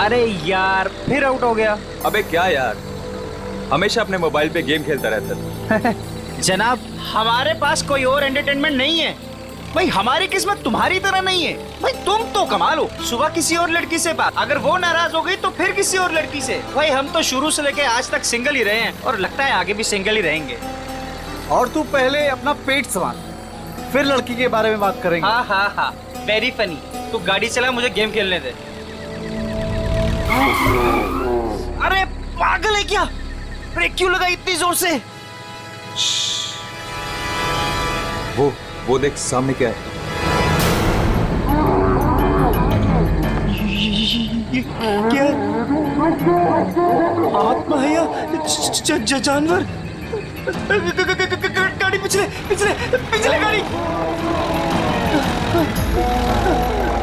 अरे यार फिर आउट हो गया। अबे क्या यार, हमेशा अपने मोबाइल पे गेम खेलता रहता है। जनाब हमारे पास कोई और एंटरटेनमेंट नहीं है भाई, हमारी किस्मत तुम्हारी तरह नहीं है भाई। तुम तो कमाल हो, सुबह किसी और लड़की से बात, अगर वो नाराज हो गई तो फिर किसी और लड़की से। भाई हम तो शुरू से लेके आज तक सिंगल ही रहे हैं और लगता है आगे भी सिंगल ही रहेंगे। और तू पहले अपना पेट संभाल, फिर लड़की के बारे में बात करेंगे। हाँ हाँ हाँ, वेरी फनी। तू गाड़ी चला, मुझे गेम खेलने दे। अरे पागल है क्या, ब्रेक क्यों लगा इतनी जोर से? वो देख सामने क्या है। ये क्या आत्मा है या जानवर? गाड़ी पिछले पिछले पिछले गाड़ी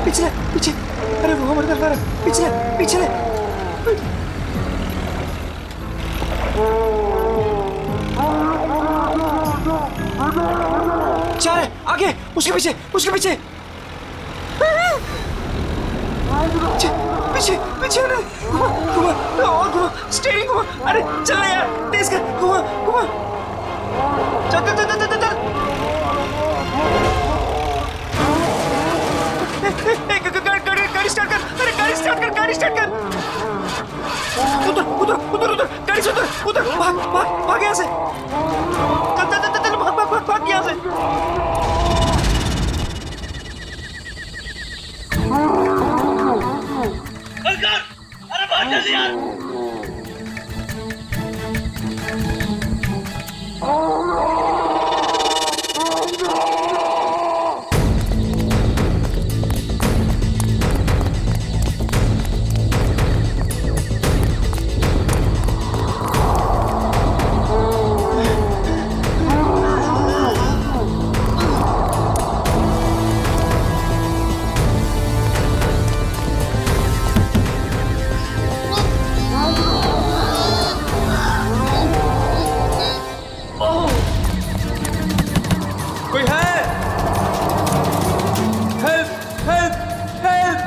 पिछले पीछे। अरे वो हमारे तरफ आ रहा है, पिछले पिछले। चार है आगे, उसके पीछे उसके पीछे पीछे पीछे। अरे घुमा घुमा और घुमा, स्टीयरिंग घुमा। अरे चल यार, तेज कर, घुमा घुमा। चल चल चल चल चल। गाड़ी स्टार्ट कर, अरे गाड़ी स्टार्ट कर, गाड़ी स्टार्ट कर। उधर उधर उधर उधर, गाड़ी से उधर उधर, भाग भाग भाग यहाँ से। चल चल चल चल, भाग भाग भाग भाग यहाँ से। अरे भाग जल्दी यार। कोई है? Help help help.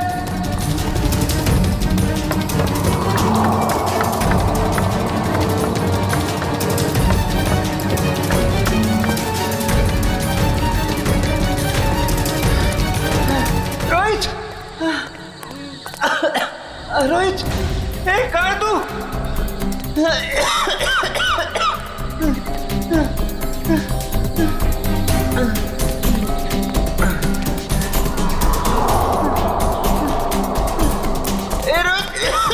Rohit, Rohit, कहाँ है तू? रोहित,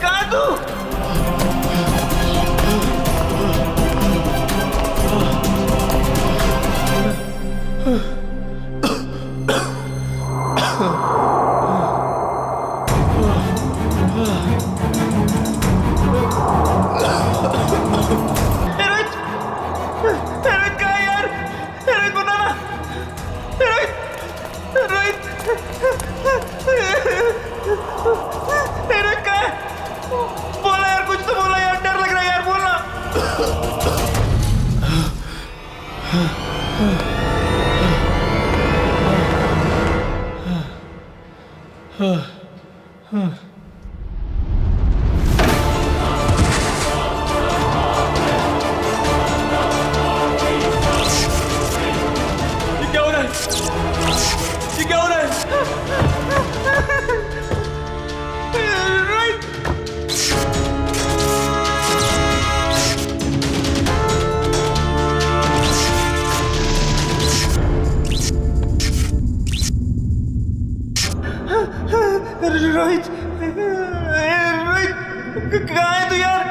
कहाँ है तू? बोला यार, कुछ तो बोला यार, डर लग रहा है यार, बोलना। ये क्या हो रहा है? ये क्या हो रहा है? रोहित, रोहित, कहाँ है तू यार?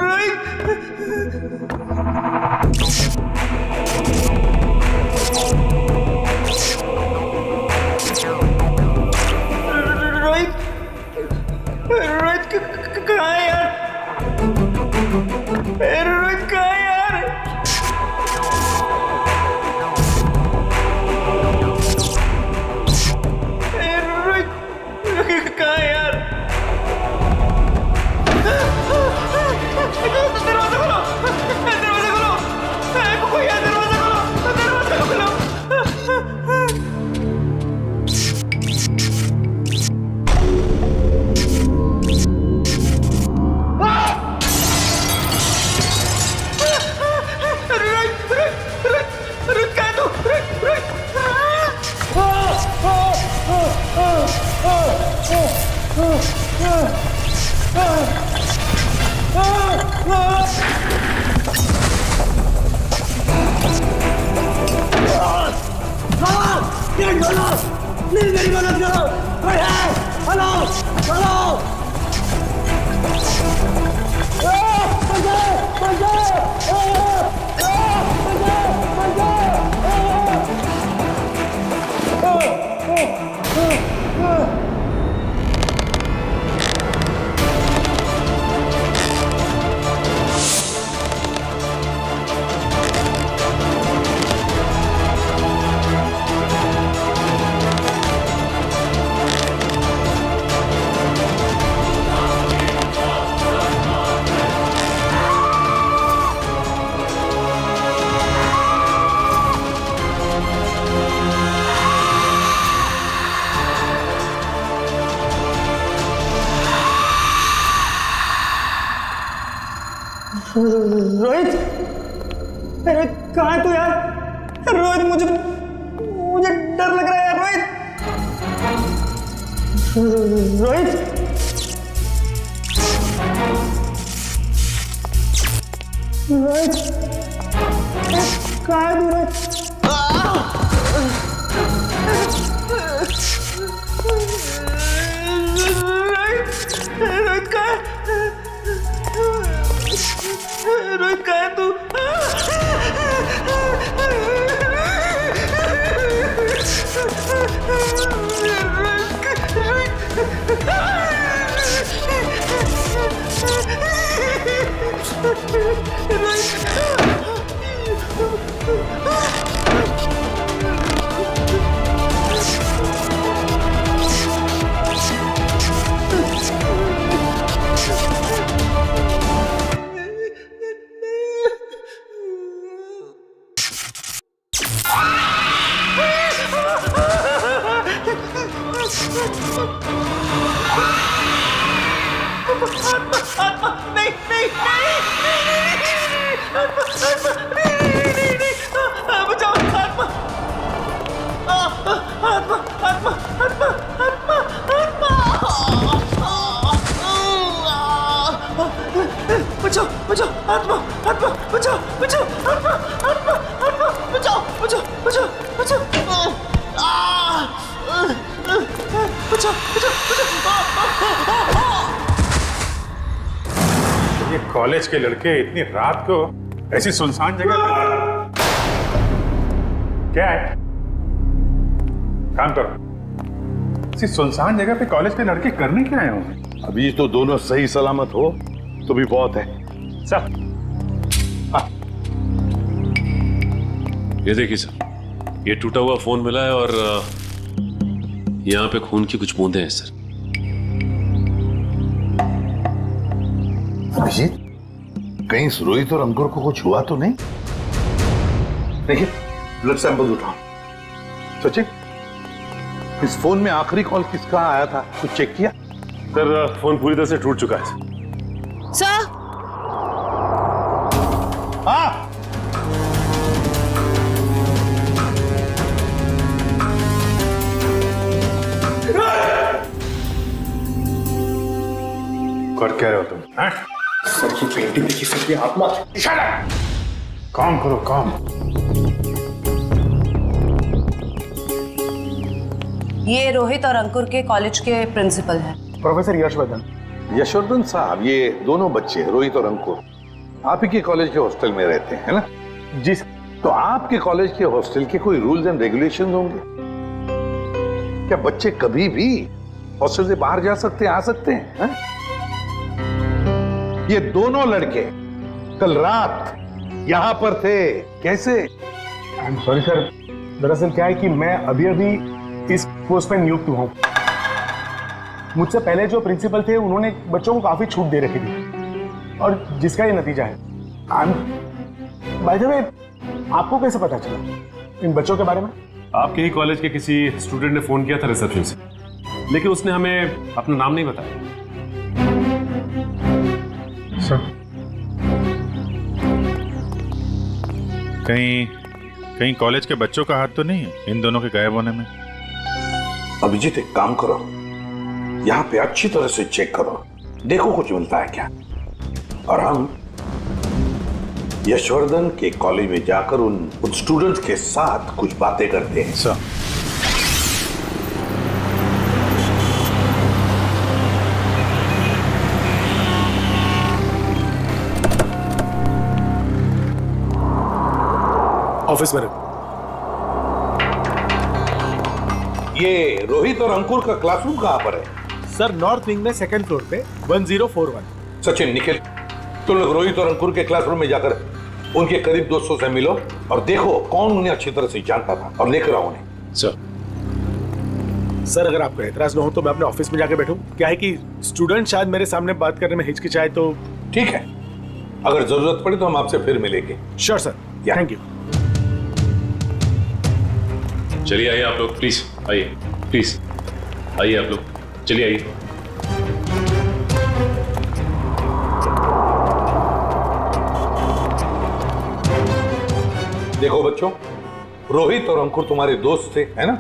रोहित, रोहित, रोहित कहाँ है यार? रोहित कहाँ है यार? रोहित कहाँ है यार? चलो प्लीज मेरी मदद करो, कोई है? हेलो चलो। रोहित, रोहित कहाँ है तू यार? रोहित मुझे डर लग रहा है यार। रोहित, रोहित, रोहित कहाँ है तू? रोहित कहाँ है? रोहित कहाँ है तू? बचाओ बचाओ आत्मा, आत्मा बचाओ बचाओ, आत्मा आत्मा आत्मा बचाओ बचाओ बचाओ बचाओ, बचाओ बचाओ। ये कॉलेज के लड़के इतनी रात को ऐसी सुनसान जगह पे क्या है? काम करो। ऐसी सुनसान जगह पे कॉलेज के लड़के करने क्या आए होंगे? अभी तो दोनों सही सलामत हो तो भी बहुत है। सर ये देखिए सर, ये टूटा हुआ फोन मिला है और यहाँ पे खून की कुछ बूंदें हैं सर। अभिजीत, कहीं रोहित और अंकुर को कुछ हुआ तो नहीं? देखिए, ब्लड सैंपल उठाओ। सचिन, इस फोन में आखिरी कॉल किसका आया था, कुछ चेक किया? सर फोन पूरी तरह से टूट चुका है सर। हाँ, कर क्या रहे हो तुम? हाँ? सर की पेंटिंग देखी, सर की आत्मा। काम करो काम। ये रोहित और अंकुर के कॉलेज के प्रिंसिपल हैं, प्रोफेसर यशवर्धन। यशवर्धन साहब, ये दोनों बच्चे रोहित और अंकुर आप ही के कॉलेज के हॉस्टल में रहते हैं, है ना? जी। तो आपके कॉलेज के हॉस्टल के कोई रूल्स एंड रेगुलेशंस होंगे क्या? बच्चे कभी भी हॉस्टल से बाहर जा सकते हैं, आ सकते हैं, है? ये दोनों लड़के कल रात यहां पर थे, कैसे? सॉरी सर, दरअसल क्या है कि मैं अभी अभी इस पोस्ट पर नियुक्त हुआ हूं। मुझसे पहले जो प्रिंसिपल थे उन्होंने बच्चों को काफी छूट दे रखी थी और जिसका ये नतीजा है। बाय द वे, आपको कैसे पता चला इन बच्चों के बारे में? आपके ही कॉलेज के किसी स्टूडेंट ने फोन किया था रिसेप्शन से, लेकिन उसने हमें अपना नाम नहीं बताया। सर, कहीं कॉलेज के बच्चों का हाथ तो नहीं है इन दोनों के गायब होने में? अभिजीत, एक काम करो, यहाँ पे अच्छी तरह से चेक करो, देखो कुछ मिलता है क्या। और हम यशवर्धन के कॉलेज में जाकर उन स्टूडेंट्स के साथ कुछ बातें करते हैं। सर ऑफिस में ये रोहित और अंकुर का क्लासरूम कहाँ पर है? सर, नॉर्थ विंग में सेकंड फ्लोर पे 1041। सचिन, निखिल, तुम लोग रोहित और अंकुर के क्लासरूम में जाकर उनके करीब दोस्तों से मिलो और देखो कौन उन्हें अच्छी तरह से जानता था और लेकर आओ उन्हें। सर, अगर आपको एतराज ना हो तो मैं अपने ऑफिस में जाके बैठूं। क्या है कि स्टूडेंट शायद मेरे सामने बात करने में हिचकिचाए तो। ठीक है, अगर जरूरत पड़े तो हम आपसे फिर मिलेंगे। Sure sir, thank you. चलिए आइए आप लोग, प्लीज आइए, प्लीज आइए आप लोग, चलिए आइए। देखो बच्चों, रोहित और अंकुर तुम्हारे दोस्त थे, है ना?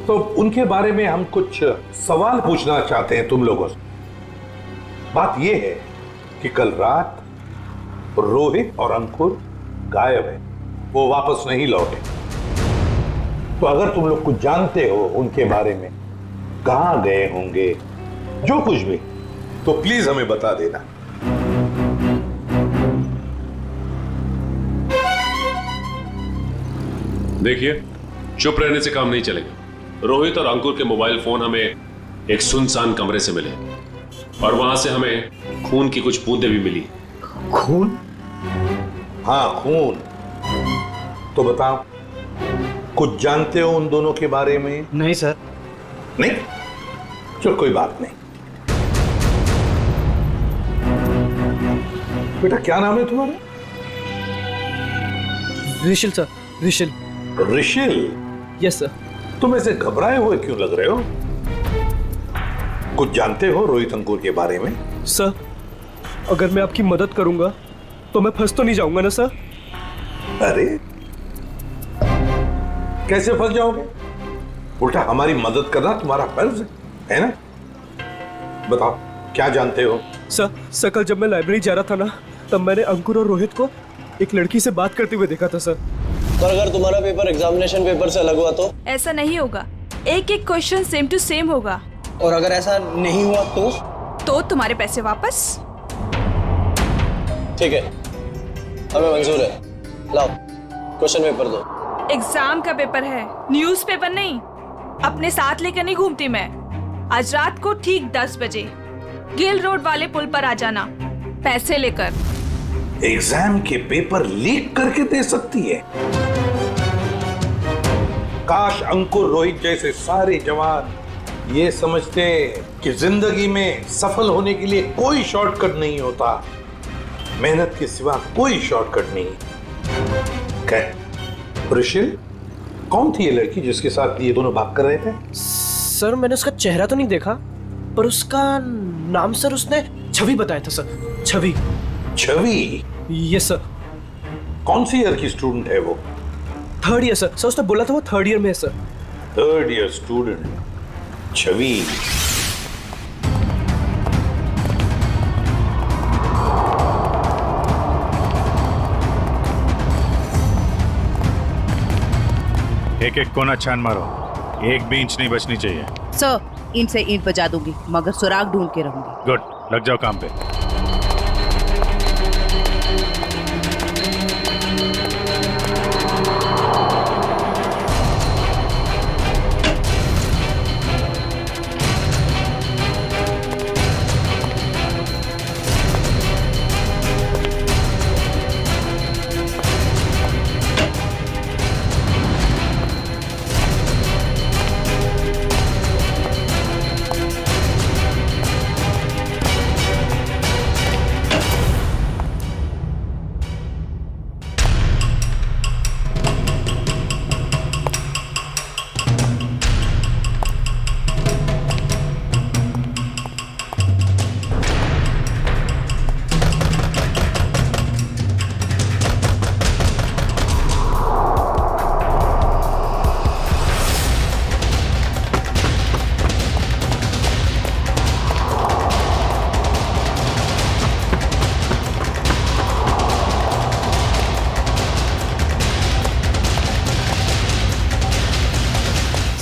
तो उनके बारे में हम कुछ सवाल पूछना चाहते हैं तुम लोगों से। बात यह है कि कल रात रोहित और अंकुर गायब है, वो वापस नहीं लौटे। तो अगर तुम लोग कुछ जानते हो उनके बारे में, कहां गए होंगे, जो कुछ भी, तो प्लीज हमें बता देना। देखिए, चुप रहने से काम नहीं चलेगा। रोहित और अंकुर के मोबाइल फोन हमें एक सुनसान कमरे से मिले और वहां से हमें खून की कुछ बूंदें भी मिली। खून? हाँ, खून। तो बताओ, कुछ जानते हो उन दोनों के बारे में? नहीं सर। नहीं? चलो कोई बात नहीं। बेटा, क्या नाम है तुम्हारा? Rishil sir, Rishil. Rishil? Yes sir. तुम ऐसे घबराए हुए क्यों लग रहे हो? कुछ जानते हो रोहित अंकुर के बारे में? सर, अगर मैं आपकी मदद करूंगा तो मैं फंस तो नहीं जाऊंगा ना सर? अरे, कैसे फंस जाओगे? उल्टा हमारी मदद करना तुम्हारा फर्ज है ना? बताओ, क्या जानते हो? सर, कल जब मैं लाइब्रेरी जा रहा था ना, तब मैंने अंकुर और रोहित को एक लड़की से बात करते हुए देखा था सर। पर अगर तुम्हारा पेपर एग्जामिनेशन पेपर से अलग हुआ तो? ऐसा नहीं होगा, एक एक क्वेश्चन सेम टू सेम होगा। और अगर ऐसा नहीं हुआ तो तुम्हारे पैसे वापस। ठीक है, हमें मंजूर है। लाओ क्वेश्चन पेपर दो। एग्जाम का पेपर है, न्यूज़ पेपर नहीं। अपने साथ लेकर नहीं घूमती मैं। आज रात को ठीक 10 बजे गिल रोड वाले पुल पर आ जाना, पैसे लेकर। एग्जाम के पेपर लीक करके दे सकती है? काश अंकुर रोहित जैसे सारे जवान ये समझते कि जिंदगी में सफल होने के लिए कोई शॉर्टकट नहीं होता, मेहनत के सिवा कोई शॉर्टकट नहीं। खैर, ऋषिल, कौन थी ये लड़की जिसके साथ ये दोनों बात कर रहे थे? सर, मैंने उसका चेहरा तो नहीं देखा, पर उसका नाम सर उसने छवि बताया था sir. Chhavi? Chhavi? Yes sir. कौन सी ईयर की स्टूडेंट है वो? Third year sir. उसने बोला था वो थर्ड ईयर में है sir. Third year student Chhavi. एक एक कोना छान मारो, एक भी इंच नहीं बचनी चाहिए। सर, ईंट से ईंट बजा दूंगी, मगर सुराग ढूंढ के रहूंगी। गुड, लग जाओ काम पे।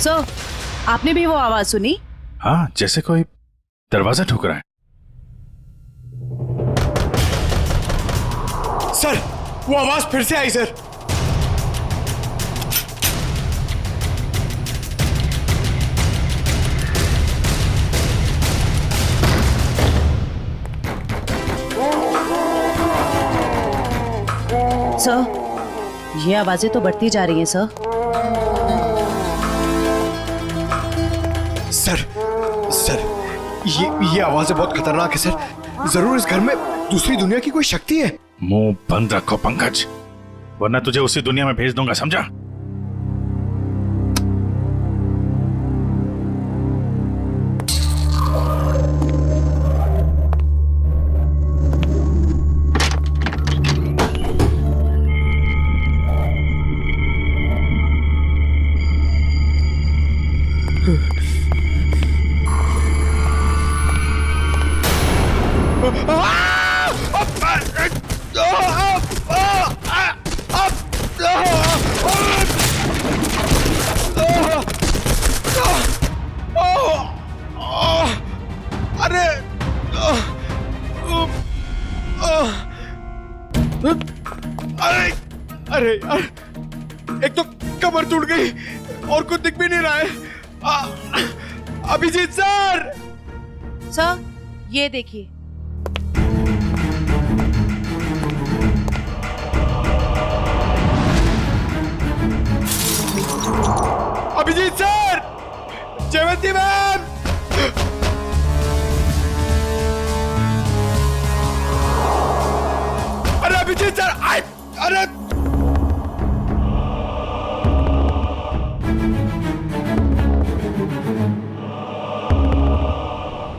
सर, आपने भी वो आवाज सुनी? हाँ, जैसे कोई दरवाजा ठुक रहा है। सर, वो आवाज फिर से आई सर। सर, ये आवाजें तो बढ़ती जा रही हैं सर। सर ये आवाजें बहुत खतरनाक है सर। जरूर इस घर में दूसरी दुनिया की कोई शक्ति है। मुंह बंद रखो पंकज, वरना तुझे उसी दुनिया में भेज दूंगा, समझा? अरे यार, एक तो कमर टूट गई और कुछ दिख भी नहीं रहा है। अभिजीत सर! सर, ये देखिए। अभिजीत सर! जयवंती मैम! अरे अभिजीत सर! अरे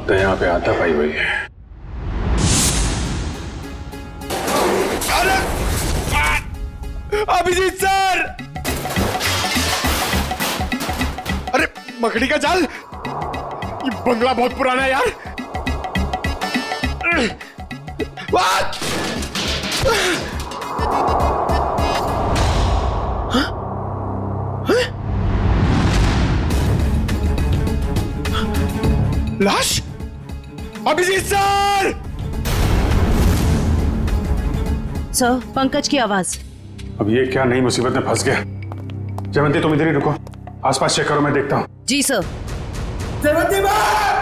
तो यहाँ पे आता पाई हुई है। अरे अभिजीत सर! अरे मकड़ी का जाल! ये बंगला बहुत पुराना है यार। What? लाश? अभिजीत सर! सर, पंकज की आवाज। अब ये क्या नई मुसीबत में फंस गया? जयवंती तुम इधर ही रुको, आसपास चेक करो, मैं देखता हूँ। जी sir. Jayvanti ma'am!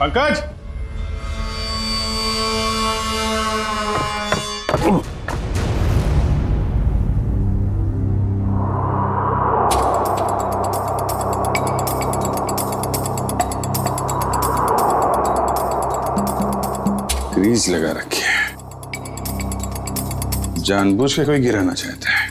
Pankaj! Grease लगा रखी है, जानबूझ के कोई गिराना चाहता है।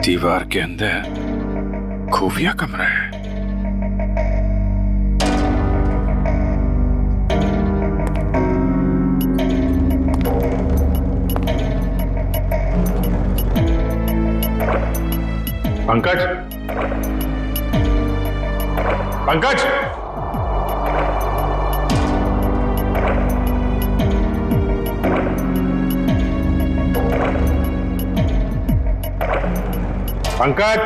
दीवार के अंदर खुफिया कमरा है। पंकज! पंकज! पंकज!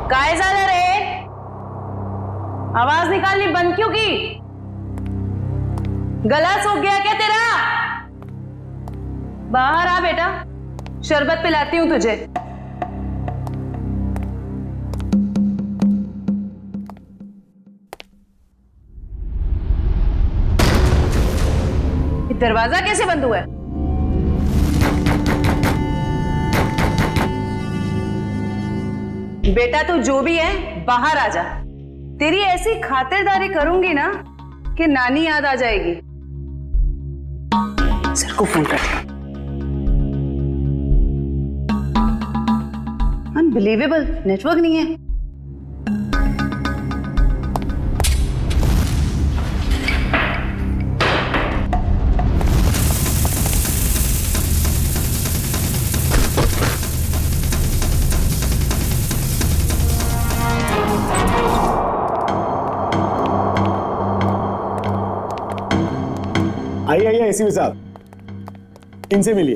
काय झालं रे? आवाज निकालनी बंद क्यों की? गला सूख गया क्या तेरा? बाहर आ बेटा, शरबत पिलाती हूं तुझे। दरवाजा कैसे बंद हुआ है? बेटा तू जो भी है बाहर आ जा। तेरी ऐसी खातिरदारी करूंगी ना कि नानी याद आ जाएगी। सर को फोन कर। अनबिलीवेबल, नेटवर्क नहीं है। एसीपी साहब, इनसे मिलिए।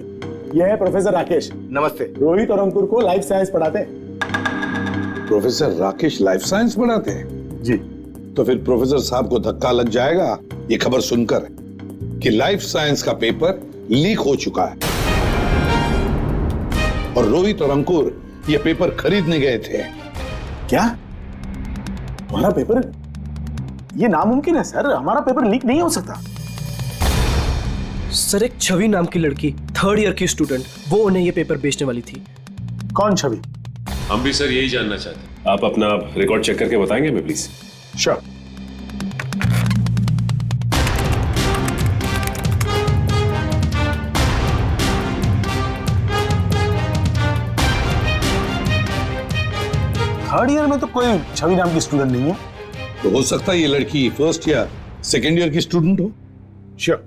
यह है प्रोफेसर राकेश। नमस्ते। रोहित और अंकुर को लाइफ साइंस पढ़ाते हैं। प्रोफेसर राकेश लाइफ साइंस पढ़ाते हैं? जी। तो फिर प्रोफेसर साहब को धक्का लग जाएगा ये खबर सुनकर कि लाइफ साइंस का पेपर लीक हो चुका है और रोहित और अंकुर ये पेपर खरीदने गए थे। क्या? हमारा पेपर? ये नामुमकिन है सर, हमारा पेपर लीक नहीं हो सकता। सर, एक छवि नाम की लड़की, 3rd ईयर की स्टूडेंट, वो उन्हें ये पेपर बेचने वाली थी। कौन छवि? हम भी सर यही जानना चाहते हैं। आप अपना रिकॉर्ड चेक करके बताएंगे हमें प्लीज? श्योर। थर्ड ईयर में तो कोई छवि नाम की स्टूडेंट नहीं है। तो हो सकता है ये लड़की 1st या 2nd ईयर की स्टूडेंट हो। श्योर।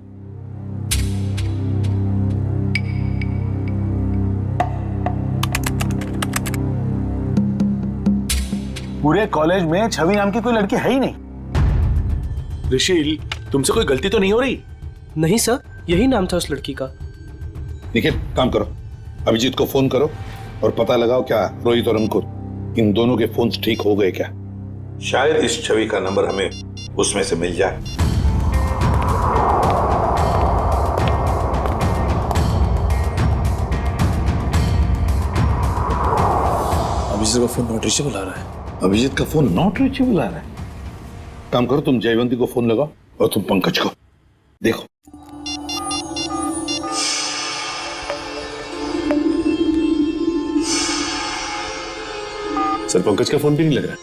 पूरे कॉलेज में छवि नाम की कोई लड़की है ही नहीं। ऋषि, तुमसे कोई गलती तो नहीं हो रही? नहीं सर, यही नाम था उस लड़की का। निखिल, काम करो, अभिजीत को फोन करो और पता लगाओ क्या रोहित और अंकुर इन दोनों के फोन्स ठीक हो गए क्या। शायद इस छवि का नंबर हमें उसमें से मिल जाए। अभिजीत का फोन नॉट रीचेबल आ रहा है। अभिजीत का फोन नॉट रीचेबल आ रहा है। काम करो, तुम जयवंती को फोन लगाओ और तुम पंकज को देखो। सर, पंकज का फोन भी नहीं लग रहा।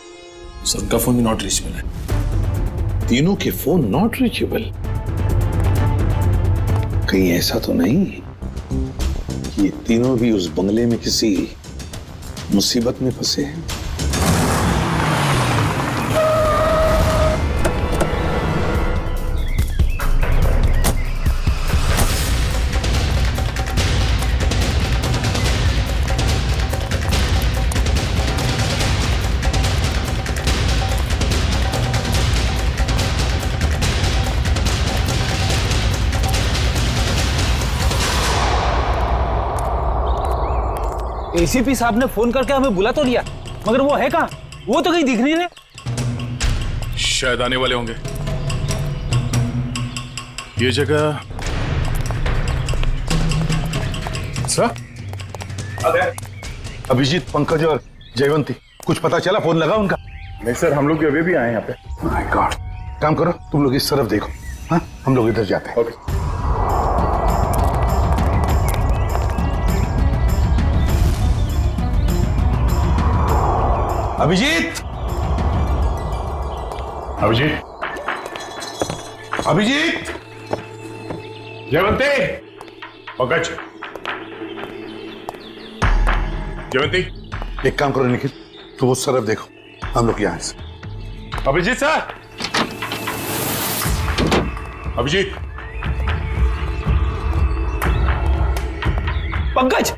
सर, उनका फोन भी नॉट रीचेबल है। तीनों के फोन नॉट रीचेबल। कहीं ऐसा तो नहीं कि ये तीनों भी उस बंगले में किसी मुसीबत में फंसे हैं? एसीपी साहब ने फोन करके हमें बुला तो लिया, मगर वो है कहाँ? वो तो कहीं दिख नहीं रहे। शायद आने वाले होंगे। ये जगह सर? अभिजीत, पंकज और जयवंती, कुछ पता चला? फोन लगा उनका? नहीं सर, हम लोग अभी भी आए यहाँ पे। My God. काम करो, तुम लोग इस तरफ देखो, हाँ, हम लोग इधर जाते हैं। ओके। अभिजीत, अभिजीत, अभिजीत, जयवंती, पंकज, जयवंती। एक काम करो निखिल, तुम उस तरफ देखो, हम लोग यहाँ से। Abhijit sir, Abhijit, Pankaj,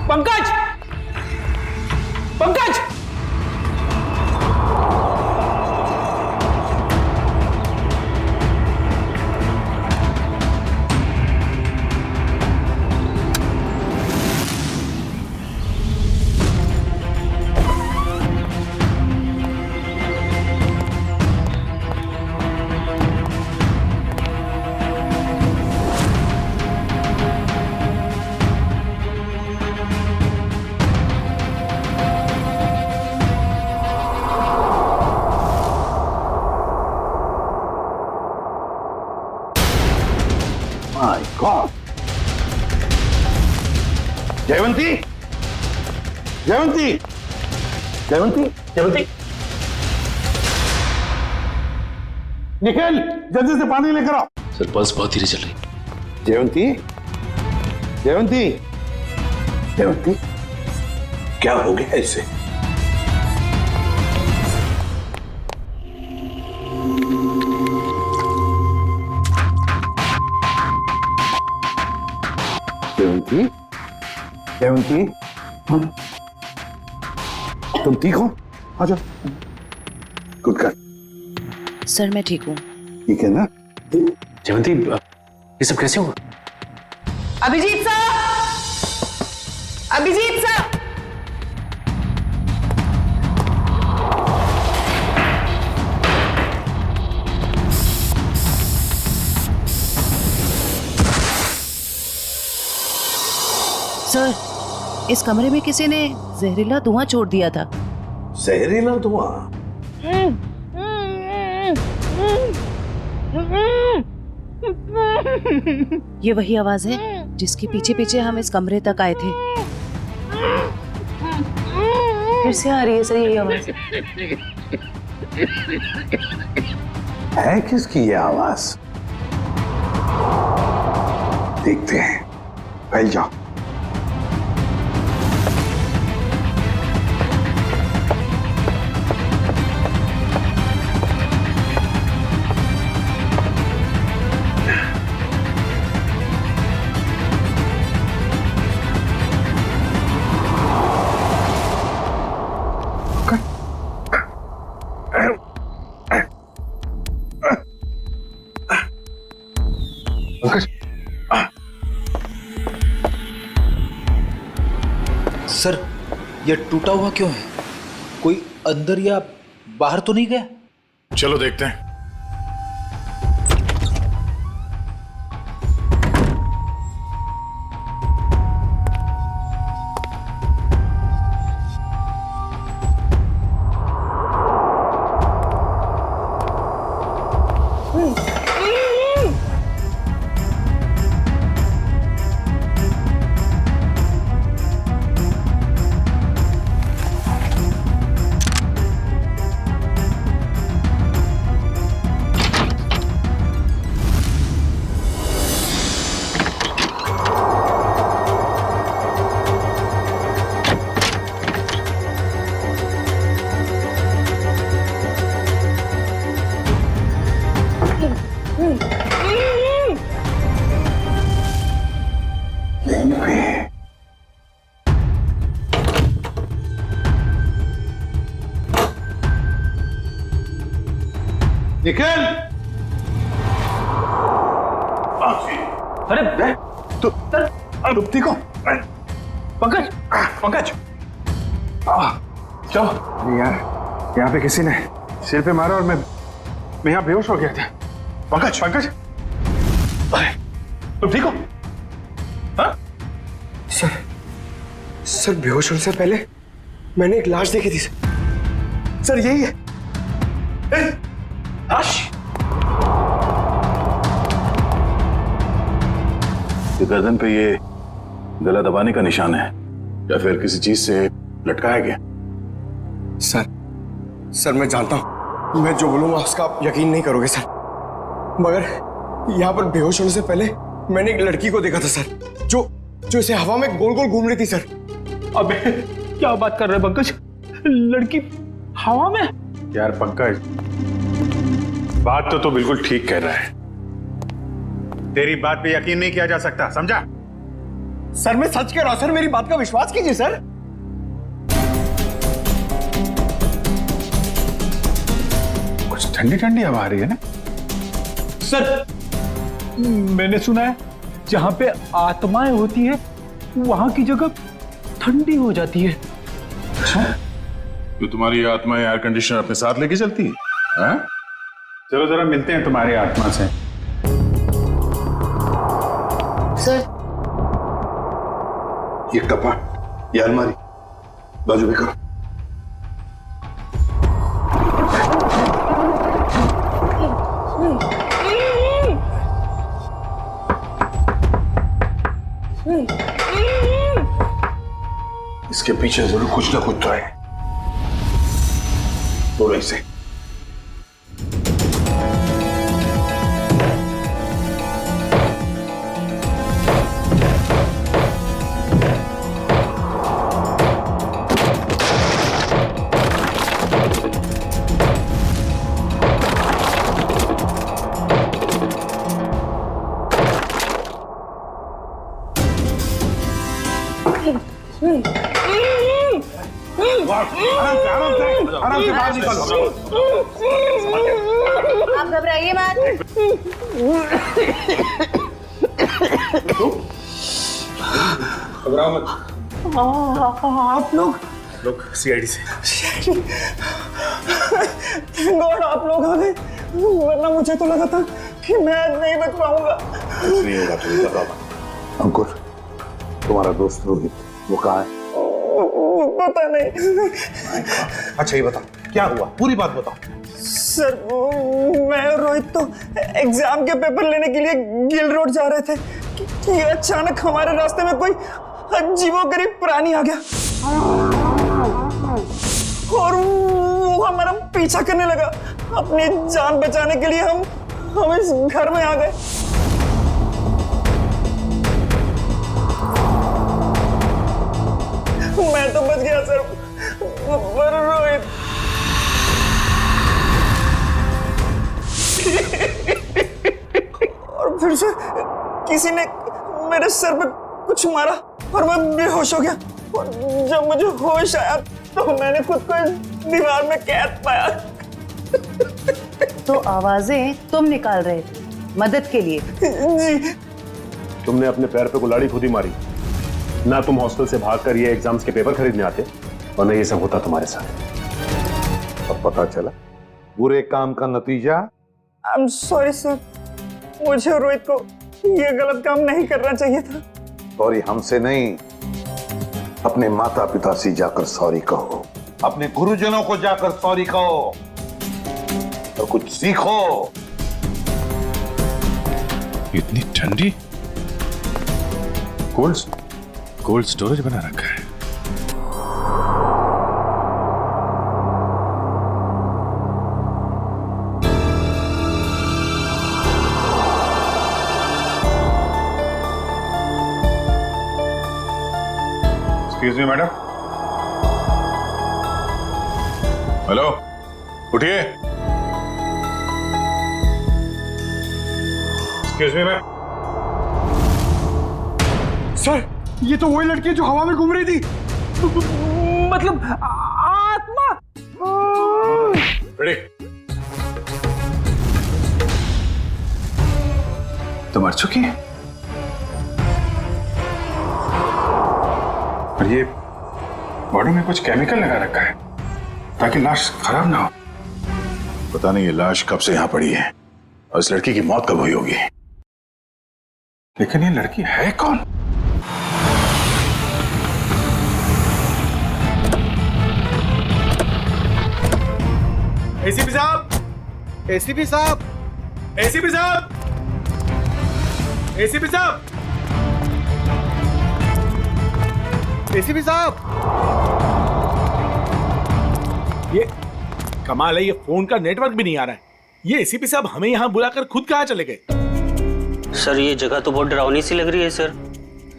Pankaj, Pankaj. My god. Jayvanti, Jayvanti, Jayvanti, Jayvanti, Nikhil, जल्दी से पानी लेकर आओ। सर, पल्स बहुत धीरे चल रही। जयवंती, जयवंती, जयवंती, क्या हो गया इसे? जयवंती, जयवंती, तुम ठीक हो? आ जाओ। खुद कर। सर मैं ठीक हूँ। ठीक है ना? जयवंती ये सब कैसे हुआ? अभिजीत साहब, अभिजीत साहब, सर इस कमरे में किसी ने जहरीला धुआं छोड़ दिया था। जहरीला धुआं? ये वही आवाज है जिसके पीछे पीछे हम इस कमरे तक आए थे। फिर से आ रही है सर यही आवाज। है किसकी ये आवाज? देखते हैं। फैल जाओ। सर ये टूटा हुआ क्यों है? कोई अंदर या बाहर तो नहीं गया? चलो देखते हैं। निखिल! अरे तो तुम ठीक हो? पंकज, पंकज चलो। नहीं यार, यहाँ पे किसी ने सिर पे मारा और मैं यहाँ बेहोश हो गया था। पंकज, पंकज, तुम ठीक हो? हाँ? सर बेहोश होने से पहले मैंने एक लाश देखी थी सर, यही है। लाश? ये गर्दन पे ये गला दबाने का निशान है या फिर किसी चीज से लटकाया गया? सर मैं जानता हूँ मैं जो बोलूंगा उसका आप यकीन नहीं करोगे सर, मगर यहाँ पर बेहोश होने से पहले मैंने एक लड़की को देखा था सर, जो इसे हवा में गोल गोल घूम रही थी सर। अबे क्या बात कर रहे हैं पंकज? लड़की हवा में? यार पंकज, बात तो बिल्कुल ठीक कह रहा है। तेरी बात पे यकीन नहीं किया जा सकता, समझा? सर मैं सच कह रहा हूं सर, मेरी बात का विश्वास कीजिए सर। कुछ ठंडी ठंडी हवा आ रही है ना? सर मैंने सुना है जहां पे आत्माएं होती है वहां की जगह ठंडी हो जाती है। तो तुम्हारी आत्मा एयर कंडीशनर अपने साथ लेके चलती है? हाँ? चलो जरा मिलते हैं तुम्हारी आत्मा से। सर ये कपाट, ये अलमारी बाजू में करो। इसके पीछे जरूर कुछ ना कुछ तो है। बोलो इसे। आराम से बाहर निकल। आप घबराइए मत। घबराओ मत। आप लोग सीआईडी से। गॉड आप लोग आ गए, वरना मुझे तो लगा था कि मैं आज नहीं बच पाऊंगा। कुछ नहीं होगा, तुम्हें बताओ। अंकुर, तुम्हारा दोस्त रोहित वो कहाँ है? पता नहीं। अच्छा ये बताओ क्या हुआ, पूरी बात बताओ। सर मैं और रोहित तो एग्जाम के पेपर लेने के लिए गिल रोड जा रहे थे कि अचानक हमारे रास्ते में कोई अजीबोगरीब प्राणी आ गया और वो हमारा पीछा करने लगा। अपनी जान बचाने के लिए हम इस घर में आ गए। मैं तो बच गया सर, पर रोहित और फिर से किसी ने मेरे सर पे कुछ मारा और मैं बेहोश हो गया। और जब मुझे होश आया तो मैंने खुद को इस दीवार में कैद पाया। तो आवाजें तुम निकाल रहे थे मदद के लिए? जी। तुमने अपने पैर पे कुल्हाड़ी खुद ही मारी ना। तुम हॉस्टल से भागकर ये एग्जाम्स के पेपर खरीदने आते और न ये सब होता तुम्हारे साथ। अब पता चला बुरे काम का नतीजा। आई एम सॉरी सर, मुझे और रोहित को ये गलत काम नहीं करना चाहिए था। सॉरी हमसे नहीं, अपने माता पिता से जाकर सॉरी कहो, अपने गुरुजनों को जाकर सॉरी कहो और कुछ सीखो। इतनी ठंडी कोल्ड स्टोरेज बना रखा है। Excuse me madam. हेलो, उठिए। Excuse me ma'am. सर ये तो वही लड़की है जो हवा में घूम रही थी, मतलब आत्मा। रेडी? तो मर चुकी है और ये बॉडी में कुछ केमिकल लगा रखा है ताकि लाश खराब ना हो। पता नहीं ये लाश कब से यहां पड़ी है और इस लड़की की मौत कब हुई होगी। लेकिन ये लड़की है कौन? एसीपी साहब, एसीपी साहब, एसीपी साहब, एसीपी साहब, एसीपी साहब। ये कमाल है, ये फोन का नेटवर्क भी नहीं आ रहा है। ये एसीपी साहब हमें यहाँ बुलाकर खुद कहाँ चले गए? सर ये जगह तो बहुत डरावनी सी लग रही है सर।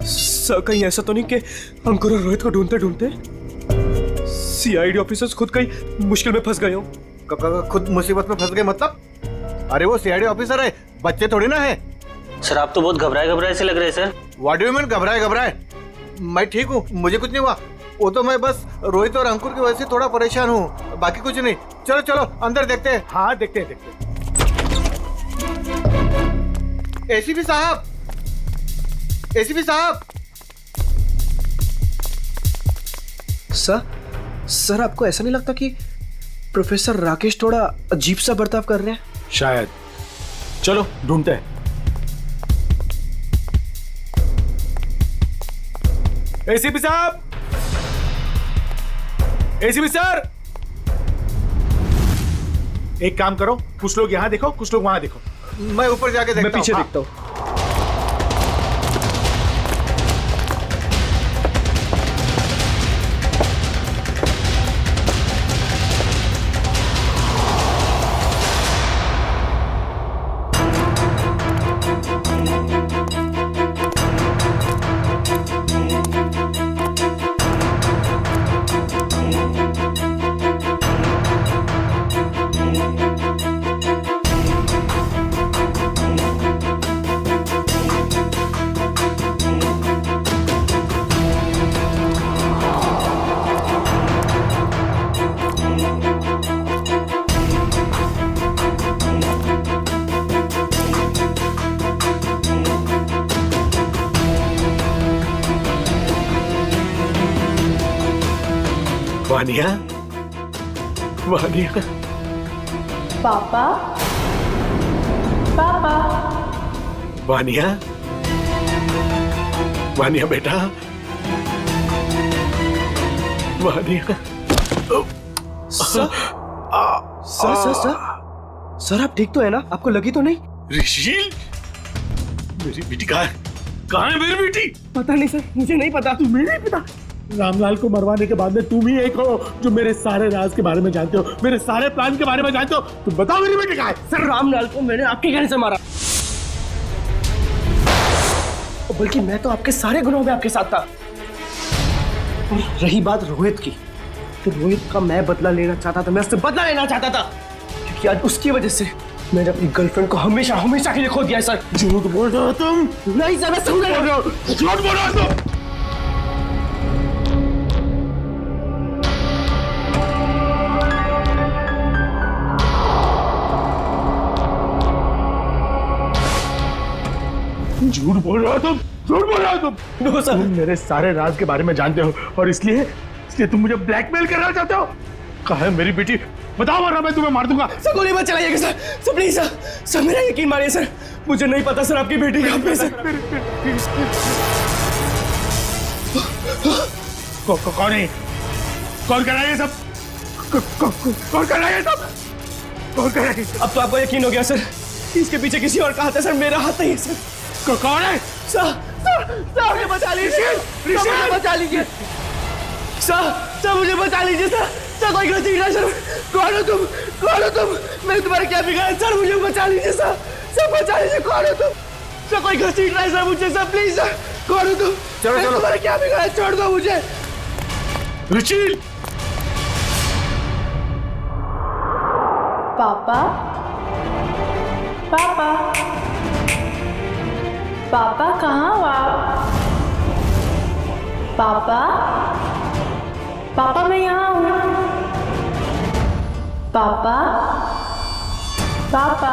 सर कहीं ऐसा तो नहीं कि अंकुर और रोहित को ढूंढते ढूंढते सीआईडी ऑफिसर्स खुद कहीं मुश्किल में फंस गए हो? खुद मुसीबत में फंस गए मतलब? अरे वो सीआईडी ऑफिसर है, बच्चे थोड़ी ना है। सर आप तो बहुत घबराए से लग रहे हैं sir. What do you mean घबराए? मैं ठीक हूँ, मुझे कुछ नहीं हुआ। वो तो मैं बस रोहित और अंकुर की वजह से थोड़ा परेशान हूँ, बाकी कुछ नहीं। चलो चलो अंदर देखते हैं। हाँ देखते हैं। एसीपी साहब, एसीपी साहब। सर आपको ऐसा नहीं लगता कि प्रोफेसर राकेश थोड़ा अजीब सा बर्ताव कर रहे हैं? शायद। चलो ढूंढते हैं। एसीपी साहब, एसीपी सर, एक काम करो, कुछ लोग यहां देखो, कुछ लोग वहां देखो। मैं ऊपर जाके देखता हूं। मैं पीछे हाँ। देखता हूँ। वानिया, वानिया। पापा, पापा, वानिया, वानिया बेटा, Vaniya. Sir sir sir sir sir आप ठीक तो है ना? आपको लगी तो नहीं? ऋषिल, मेरी बेटी कहाँ है मेरी बेटी? पता नहीं सर, मुझे नहीं पता। तुम्हें नहीं पता? रामलाल को मरवाने के बाद में तुम ही एक हो जो मेरे सारे राज के बारे में जानते हो, मेरे सारे प्लान के बारे में जानते हो। तुम बताओ मेरी बेटी कहाँ है? सर रामलाल को मैंने आपके कहने से मारा, बल्कि मैं तो आपके सारे गुनाहों में आपके साथ था। और रही बात रोहित की, तो रोहित का मैं बदला लेना चाहता था, मैं उससे बदला लेना चाहता था, क्योंकि आज उसकी वजह से मैंने अपनी गर्लफ्रेंड को हमेशा हमेशा के लिए खो दिया है। सर झूठ बोल रहे हो तुम। नहीं सर, मैं समझ रहा हूँ। झूठ बोल रहे हो तुम। झूठ बोल रहे हो तुम, झूठ बोल रहे हो तुम। नो सर, तुम मेरे सारे राज के बारे में जानते हो और इसलिए तुम मुझे ब्लैकमेल करना चाहते हो। कहाँ है मेरी बेटी? बताओ वरना मैं तुम्हें मार दूंगा। सर गोली मत चलाइएगा sir, sir please sir, sir मेरा यकीन मानिए सर, मुझे नहीं पता सर आपकी बेटी कहाँ पे है सर। कौन है? कौन कर रहा है ये सब? कौन कर रहा है ये सब? कौन कर रहा है? अब तो आपको यकीन हो गया सर, इसके पीछे किसी और का हाथ है सर, मेरा हाथ नहीं है सर। कौन है? सर मुझे बचा लीजिए, मुझे बचा लीजिए सर, मुझे बचा लीजिए सर, कोई गलती नहीं सर। कौन हो तुम? कौन हो तुम? मैंने तुम्हारा क्या बिगाड़ा सर? मुझे बचा लीजिए सर, बचा लीजिए। कौन हो तुम? सर कोई गलती नहीं सर मुझे सर, प्लीज सर। कौन हो तुम? चलो तुम्हारा क्या बिगाड़ा? छोड़ दो मुझे। रुचिल, पापा, पापा, पापा कहाँ हो आप? पापा, पापा मैं यहाँ हूँ। पापा, पापा,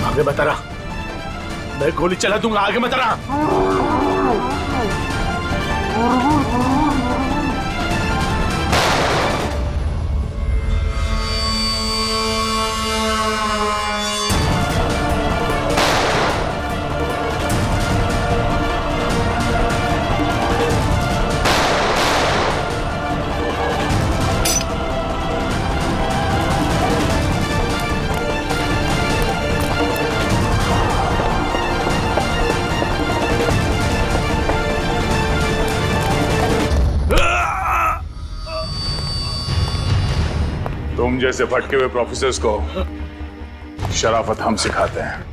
आगे बता रहा, मैं गोली चला दूंगा। आगे बता रहा। तुम जैसे भटके हुए प्रोफेसर्स को शराफत हम सिखाते हैं।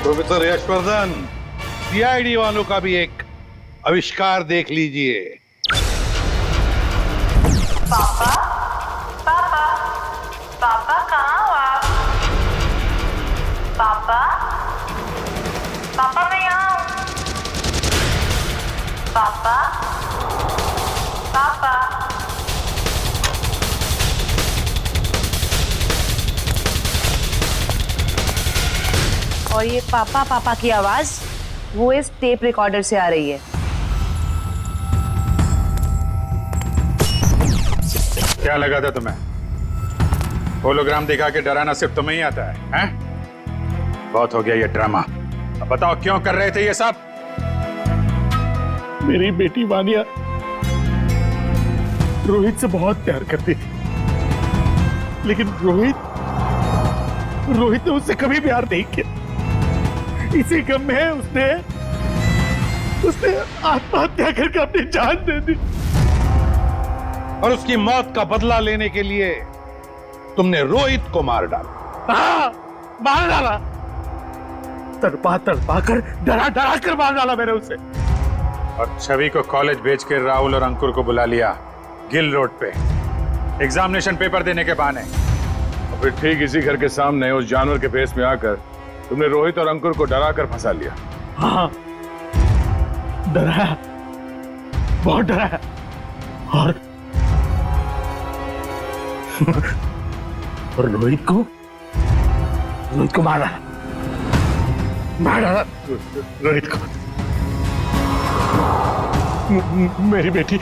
प्रोफेसर यशवर्धन, सीआईडी वालों का भी एक आविष्कार देख लीजिए। पापा, पापा, पापा कहाँ हो आप? पापा, पापा मैं यहाँ हूँ। पापा, पापा, और ये पापा पापा की आवाज वो इस टेप रिकॉर्डर से आ रही है। क्या लगा था तुम्हें? होलोग्राम दिखा के डराना सिर्फ तुम्हें ही आता है, हैं? बहुत हो गया ये ड्रामा। अब बताओ क्यों कर रहे थे ये सब? मेरी बेटी वानिया रोहित से बहुत प्यार करती थी, लेकिन रोहित ने उससे कभी प्यार नहीं किया। इसी गम में उसने आत्महत्या करके अपनी जान दे दी। और उसकी मौत का बदला लेने के लिए तुमने रोहित को मार डाला। हाँ, मार डाला। तड़पा तड़पा कर डरा डरा कर मार डाला मैंने उसे। और छवि को कॉलेज भेज के राहुल और अंकुर को बुला लिया गिल रोड पे एग्जामिनेशन पेपर देने के बहाने। और फिर ठीक इसी घर के सामने उस जानवर के फेस में आकर तुमने रोहित और अंकुर को डरा कर फंसा लिया। हाँ, डराया, बहुत डराया। और रोहित को मार डाला रोहित को। मेरी बेटी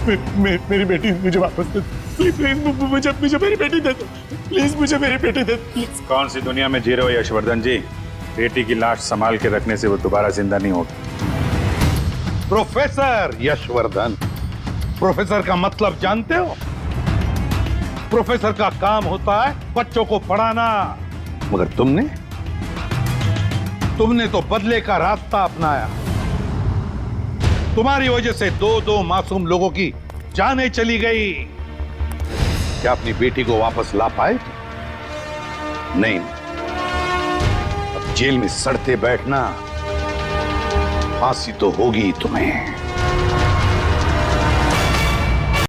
मेरी बेटी मुझे वापस दे, प्लीज प्लीज मुझे मेरी बेटी दे दो, प्लीज मुझे मेरी बेटी दे दो। कौन सी दुनिया में जी रहे हो यशवर्धन जी? बेटी की लाश संभाल के रखने से वो दोबारा जिंदा नहीं होगी। प्रोफेसर यशवर्धन, प्रोफेसर का मतलब जानते हो? प्रोफेसर का काम होता है बच्चों को पढ़ाना, मगर तुमने तो बदले का रास्ता अपनाया। तुम्हारी वजह से दो मासूम लोगों की जानें चली गई। क्या अपनी बेटी को वापस ला पाए? नहीं, अब जेल में सड़ते बैठना, फांसी तो होगी तुम्हें।